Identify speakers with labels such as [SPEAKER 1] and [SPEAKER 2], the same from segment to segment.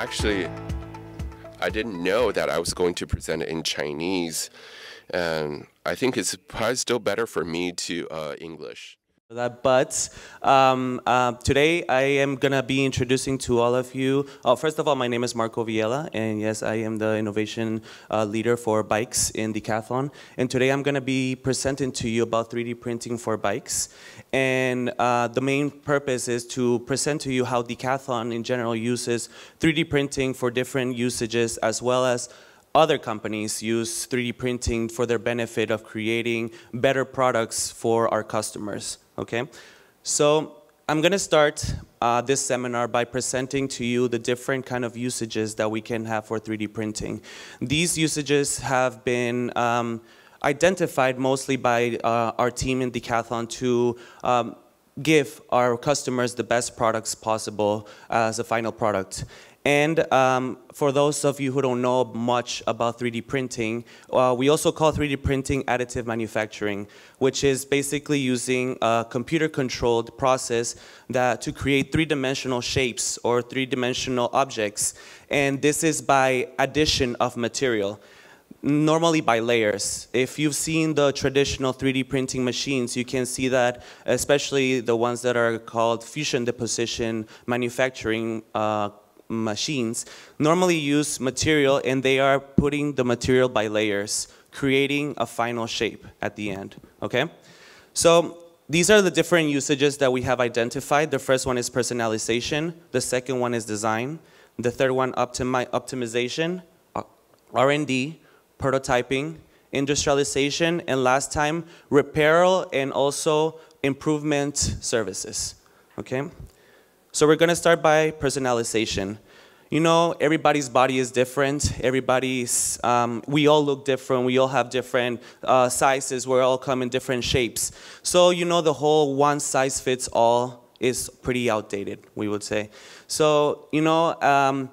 [SPEAKER 1] Actually, I didn't know that I was going to present it in Chinese, and I think it's probably still better for me to English.
[SPEAKER 2] But today I am going to be introducing to all of you, first of all, my name is Marco Villela, and yes, I am the innovation leader for bikes in DECATHLON. And today I'm going to be presenting to you about 3D printing for bikes. And the main purpose is to present to you how DECATHLON in general uses 3D printing for different usages, as well as other companies use 3D printing for their benefit of creating better products for our customers, okay? So I'm gonna start this seminar by presenting to you the different kind of usages that we can have for 3D printing. These usages have been identified mostly by our team in DECATHLON to give our customers the best products possible as a final product. And for those of you who don't know much about 3D printing, we also call 3D printing additive manufacturing, which is basically using a computer-controlled process to create three-dimensional shapes or three-dimensional objects. And this is by addition of material, normally by layers. If you've seen the traditional 3D printing machines, you can see that, especially the ones that are called fusion deposition manufacturing machines, normally use material, and they are putting the material by layers, creating a final shape at the end, okay? So these are the different usages that we have identified. The first one is personalization. The second one is design. The third one, optimization, R&D, prototyping, industrialization, and last time, repair and also improvement services, okay? So we're gonna start by personalization. You know, everybody's body is different. We all look different. We all have different sizes. We all come in different shapes. So, you know, the whole one size fits all is pretty outdated, we would say. So, you know,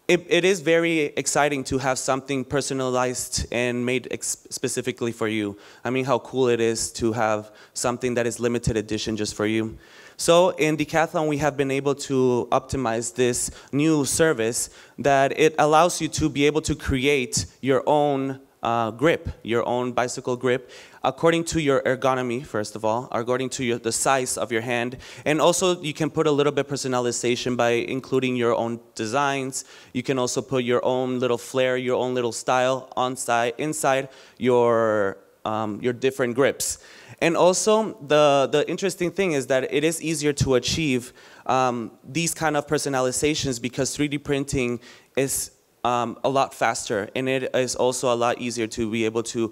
[SPEAKER 2] it is very exciting to have something personalized and made specifically for you. I mean, how cool it is to have something that is limited edition just for you. So in DECATHLON, we have been able to optimize this new service that it allows you to be able to create your own grip, your own bicycle grip, according to your ergonomy, first of all, according to the size of your hand. And also, you can put a little bit personalization by including your own designs. You can also put your own little flair, your own little style inside your different grips. And also, the interesting thing is that it is easier to achieve these kind of personalizations because 3D printing is a lot faster, and it is also a lot easier to be able to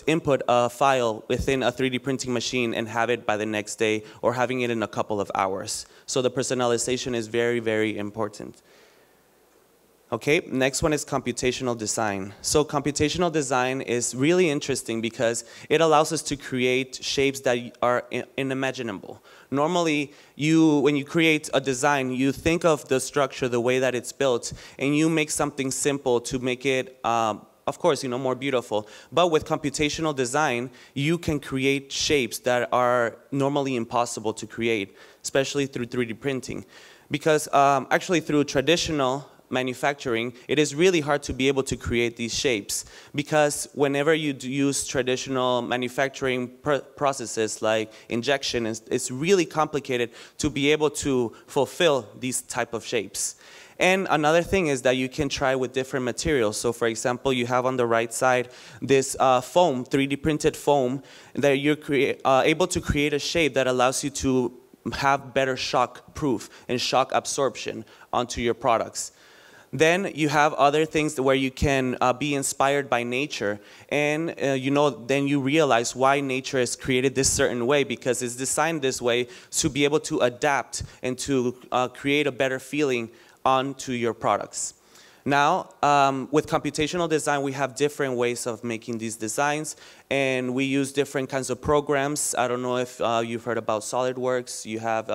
[SPEAKER 2] input a file within a 3D printing machine and have it by the next day, or having it in a couple of hours. So the personalization is very, very important. Okay, next one is computational design. So computational design is really interesting because it allows us to create shapes that are unimaginable. Normally, when you create a design, you think of the structure, the way that it's built, and you make something simple to make it, of course, you know, more beautiful. But with computational design, you can create shapes that are normally impossible to create, especially through 3D printing. Because actually through traditional manufacturing, it is really hard to be able to create these shapes because whenever you use traditional manufacturing processes like injection, it's really complicated to be able to fulfill these type of shapes. And another thing is that you can try with different materials. So for example, you have on the right side this foam, 3D printed foam, that you're able to create a shape that allows you to have better shock proof and shock absorption onto your products. Then you have other things where you can be inspired by nature, and you know, then you realize why nature is created this certain way, because it's designed this way to be able to adapt and to create a better feeling onto your products. Now, with computational design, we have different ways of making these designs, and we use different kinds of programs. I don't know if you've heard about SolidWorks. You have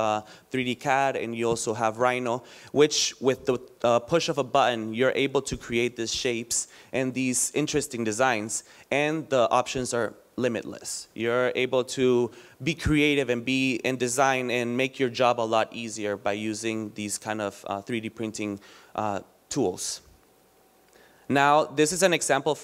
[SPEAKER 2] 3D CAD, and you also have Rhino, which with the push of a button, you're able to create these shapes and these interesting designs, and the options are limitless. You're able to be creative and design and make your job a lot easier by using these kind of 3D printing tools. Now, this is an example,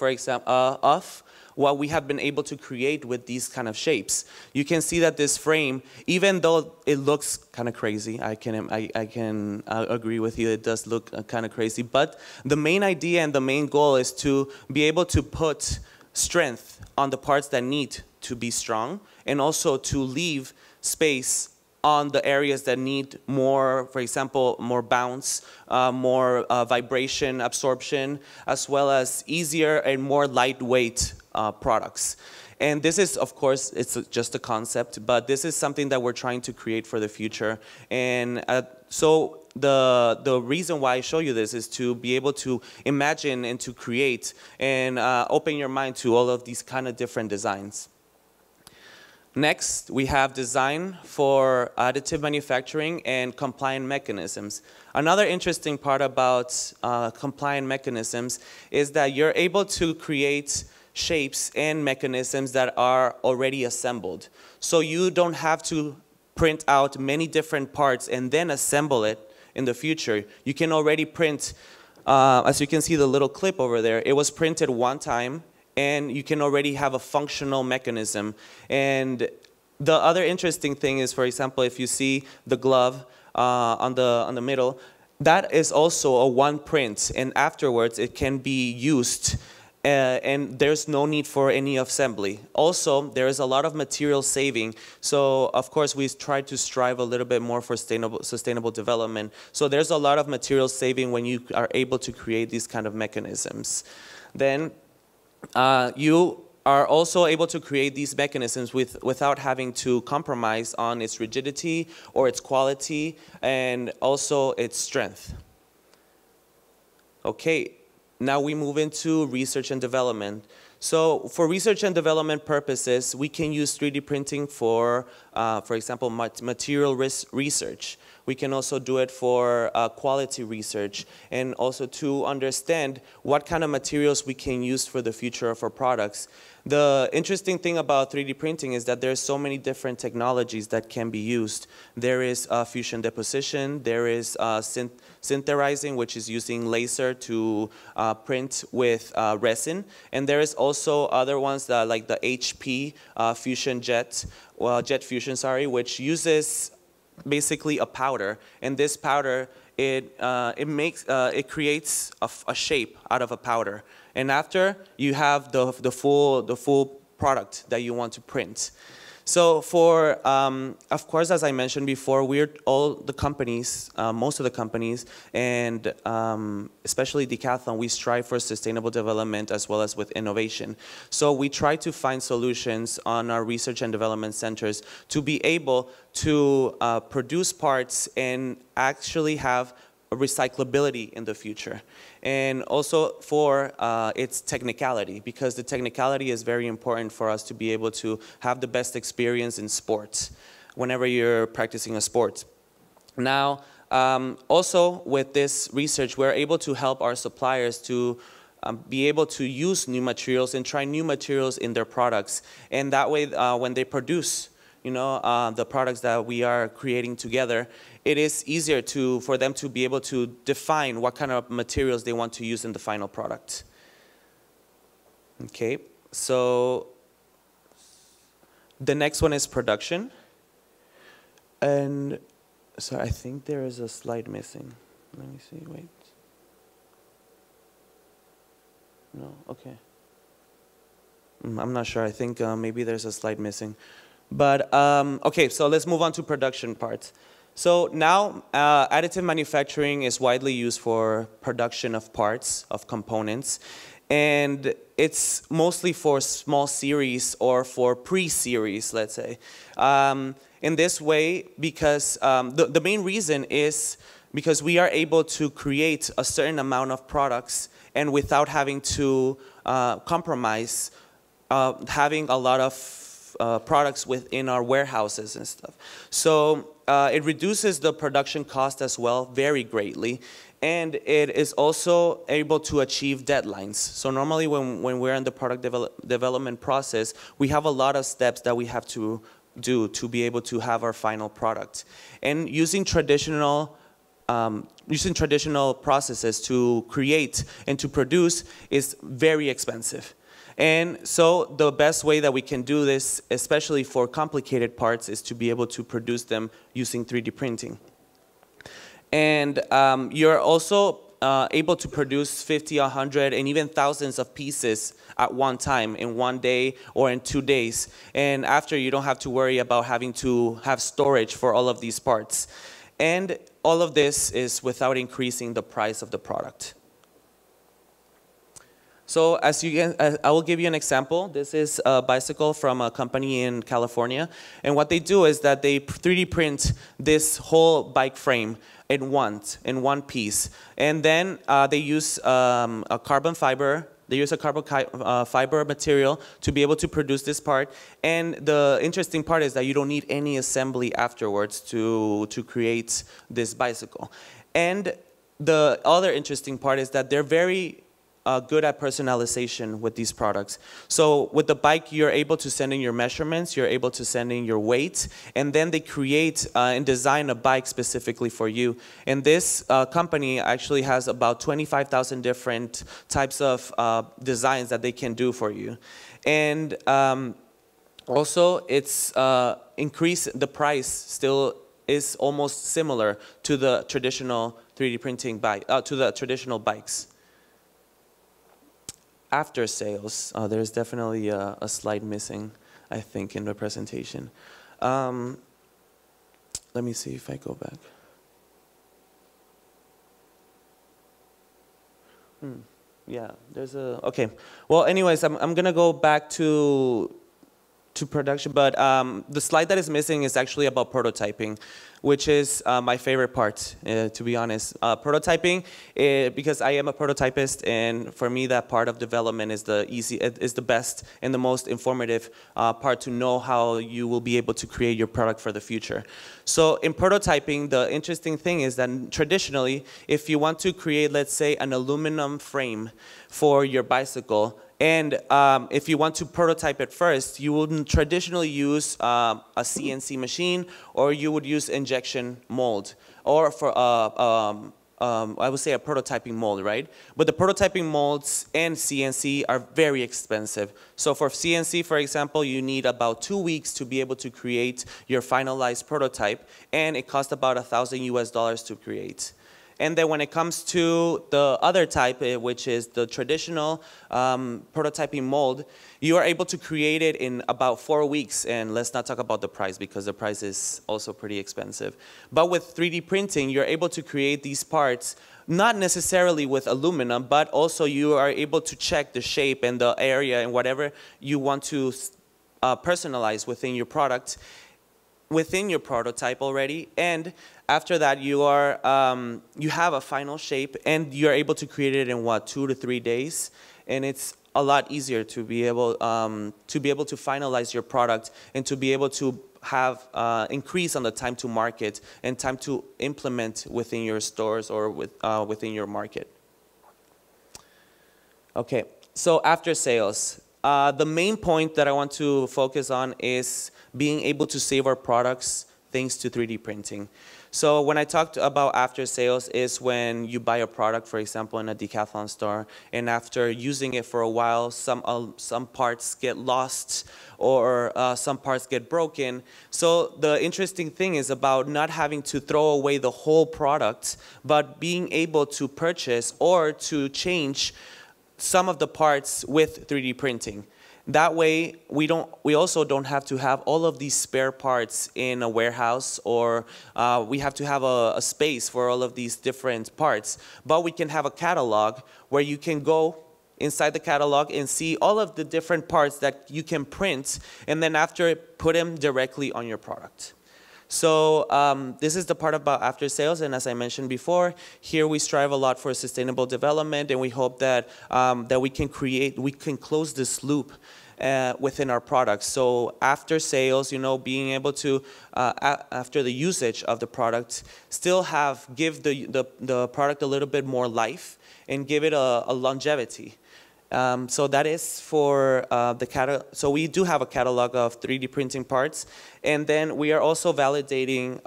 [SPEAKER 2] of what we have been able to create with these kind of shapes. You can see that this frame, even though it looks kind of crazy, I can agree with you, it does look kind of crazy, but the main idea and the main goal is to be able to put strength on the parts that need to be strong, and also to leave space on the areas that need more, for example, more bounce, more vibration absorption, as well as easier and more lightweight products. And this is, of course, it's just a concept, but this is something that we're trying to create for the future. And so the reason why I show you this is to be able to imagine and to create and open your mind to all of these kind of different designs. Next, we have design for additive manufacturing and compliant mechanisms. Another interesting part about compliant mechanisms is that you're able to create shapes and mechanisms that are already assembled. So you don't have to print out many different parts and then assemble it in the future. You can already print, as you can see the little clip over there, it was printed one time, and you can already have a functional mechanism. And the other interesting thing is, for example, if you see the glove on the middle, that is also a one print, and afterwards it can be used, and there's no need for any assembly. Also, there is a lot of material saving, so of course we try to strive a little bit more for sustainable development. So there's a lot of material saving when you are able to create these kind of mechanisms. Then you are also able to create these mechanisms without having to compromise on its rigidity or its quality and also its strength. Okay, now we move into research and development. So for research and development purposes, we can use 3D printing for example, material research. We can also do it for quality research, and also to understand what kind of materials we can use for the future of our products. The interesting thing about 3D printing is that there's so many different technologies that can be used. There is fusion deposition, there is sinterizing, which is using laser to print with resin, and there is also other ones that, like the HP fusion jet fusion, which uses basically a powder, and this powder it creates a shape out of a powder, and after you have the full product that you want to print. So for, of course, as I mentioned before, all the companies, most of the companies, and especially Decathlon, we strive for sustainable development as well as with innovation. So we try to find solutions on our research and development centers to be able to produce parts and actually have recyclability in the future, and also for its technicality, because the technicality is very important for us to be able to have the best experience in sports whenever you're practicing a sport. Now, also with this research, we're able to help our suppliers to be able to use new materials and try new materials in their products, and that way when they produce the products that we are creating together, it is easier for them to be able to define what kind of materials they want to use in the final product. Okay, so the next one is production. And so I think there is a slide missing. Let me see, wait. No, okay. I'm not sure, I think maybe there's a slide missing. But, okay, so let's move on to production parts. So now, additive manufacturing is widely used for production of parts, of components, and it's mostly for small series or for pre-series, let's say. In this way, because the main reason is because we are able to create a certain amount of products and without having to compromise having a lot of products within our warehouses and stuff. So it reduces the production cost as well very greatly, and it is also able to achieve deadlines. So normally when we're in the product development process, we have a lot of steps that we have to do to be able to have our final product. And using traditional using traditional processes to create and to produce is very expensive. And so the best way that we can do this, especially for complicated parts, is to be able to produce them using 3D printing. And you're also able to produce 50, 100, and even thousands of pieces at one time, in one day or in 2 days. And after, you don't have to worry about having to have storage for all of these parts. And all of this is without increasing the price of the product. So as you can, I will give you an example. This is a bicycle from a company in California. And what they do is that they 3D print this whole bike frame in one piece. And then they use a carbon fiber. They use a carbon fiber material to be able to produce this part. And the interesting part is that you don't need any assembly afterwards to create this bicycle. And the other interesting part is that they're very good at personalization with these products. So with the bike, you're able to send in your measurements, you're able to send in your weight, and then they create and design a bike specifically for you. And this company actually has about 25,000 different types of designs that they can do for you. And also, it's the price still is almost similar to the traditional 3D printing bike, to the traditional bikes. After sales, there's definitely a slide missing, I think, in the presentation. Let me see if I go back. Yeah, there's a, okay. Well, anyways, I'm gonna go back to production, but the slide that is missing is actually about prototyping, which is my favorite part, to be honest. Prototyping, because I am a prototypist, and for me that part of development is the best and the most informative part to know how you will be able to create your product for the future. So in prototyping, the interesting thing is that traditionally, if you want to create, let's say, an aluminum frame for your bicycle, and if you want to prototype it first, you would traditionally use a CNC machine, or you would use injection mold, or for I would say a prototyping mold, right? But the prototyping molds and CNC are very expensive. So for CNC, for example, you need about 2 weeks to be able to create your finalized prototype, and it costs about $1,000 US to create. And then when it comes to the other type, which is the traditional prototyping mold, you are able to create it in about 4 weeks. And let's not talk about the price, because the price is also pretty expensive. But with 3D printing, you're able to create these parts, not necessarily with aluminum, but also you are able to check the shape and the area and whatever you want to personalize within your product, within your prototype already. And after that, you have a final shape, and you're able to create it in what, 2 to 3 days, and it's a lot easier to be able to finalize your product and to be able to have increase on the time to market and time to implement within your stores or within your market. Okay, so after sales, the main point that I want to focus on is being able to save our products thanks to 3D printing. So when I talked about after sales is when you buy a product, for example, in a Decathlon store, and after using it for a while, some parts get lost, or some parts get broken. So the interesting thing is about not having to throw away the whole product, but being able to purchase or to change some of the parts with 3D printing. That way, we also don't have to have all of these spare parts in a warehouse, or we have to have a space for all of these different parts. But we can have a catalog where you can go inside the catalog and see all of the different parts that you can print, and then after, put them directly on your product. So this is the part about after sales, and as I mentioned before, here we strive a lot for sustainable development, and we hope that we can close this loop within our products. So after sales, being able to, after the usage of the product, still give the product a little bit more life and give it a longevity. So that is for the catalog. So we do have a catalog of 3D printing parts, and then we are also validating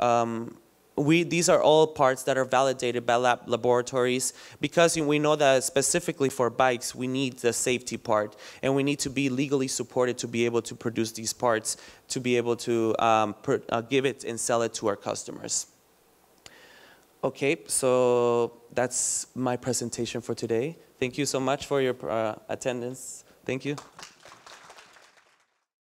[SPEAKER 2] these are all parts that are validated by laboratories, because we know that specifically for bikes, we need the safety part, and we need to be legally supported to be able to produce these parts, to be able to give it and sell it to our customers. Okay, so that's my presentation for today. Thank you so much for your attendance. Thank you.